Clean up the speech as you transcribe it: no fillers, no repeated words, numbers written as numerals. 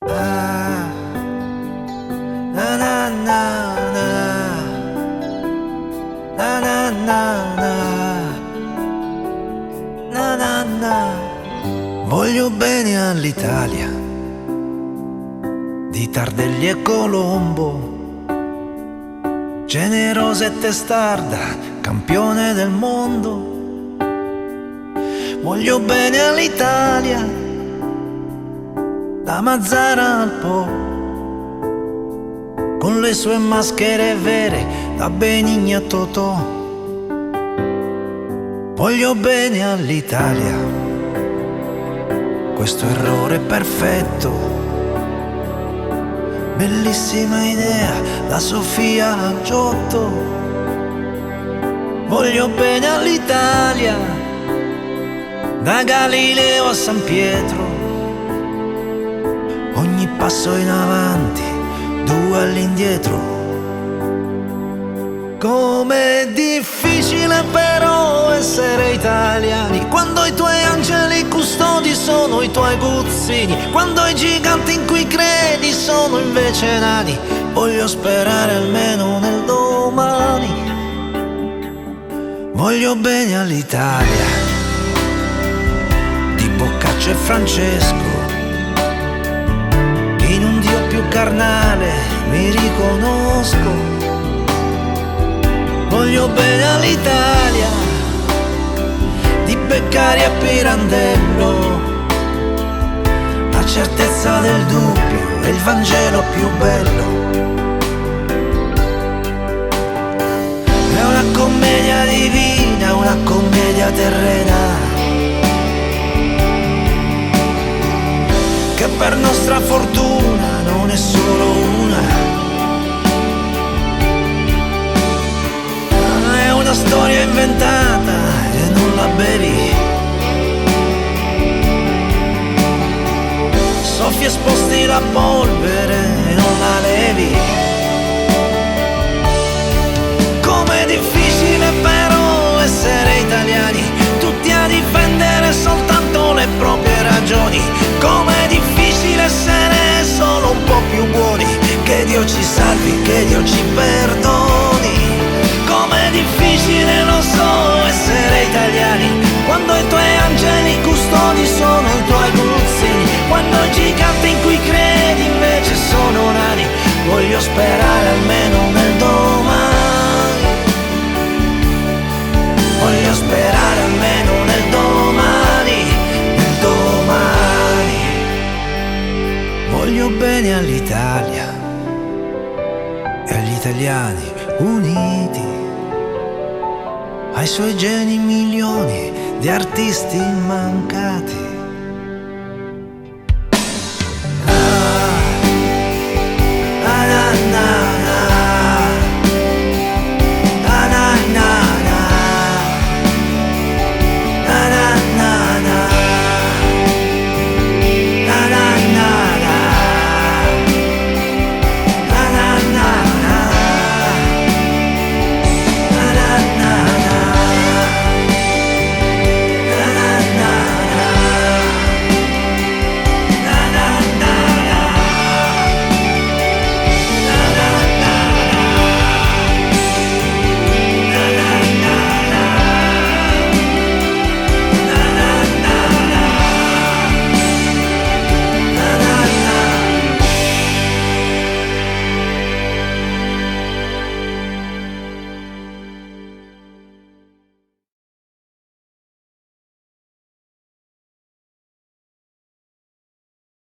Ah, na na na na, na na na na, na na na. Voglio bene all'Italia di Tardelli e Colombo, generosa e testarda, campione del mondo. Voglio bene all'Italia, da Mazzara al Po, con le sue maschere vere, da Benigni a Totò. Voglio bene all'Italia, questo errore perfetto, bellissima idea, da Sofia a Giotto. Voglio bene all'Italia, da Galileo a San Pietro, ogni passo in avanti, due all'indietro. Com'è difficile però essere italiani, quando i tuoi angeli custodi sono i tuoi guzzini, quando i giganti in cui credi sono invece nani. Voglio sperare almeno nel domani. Voglio bene all'Italia, di Boccaccio e Francesco, in un Dio più carnale mi riconosco. Voglio bene all'Italia, di Beccaria e Pirandello, la certezza del dubbio è il Vangelo più bello. È una commedia divina, una commedia terrena, che per nostra fortuna non è solo una. È una storia inventata e non la bevi. Soffi e sposti la polvere e non la levi. Com'è difficile però essere italiani, tutti a difendere soltanto le proprie ragioni. Com'è difficile essere solo un po' più buoni, che Dio ci salvi, che Dio ci perdoni. Com'è difficile, lo so, essere italiani, quando i tuoi angeli custodi sono i tuoi guzzini, quando i giganti in cui credi invece sono nani. Voglio sperare almeno nel domani. Voglio sperare almeno nel domani, nel domani. Voglio bene all'Italia e agli italiani uniti, ai suoi geni milioni di artisti mancati.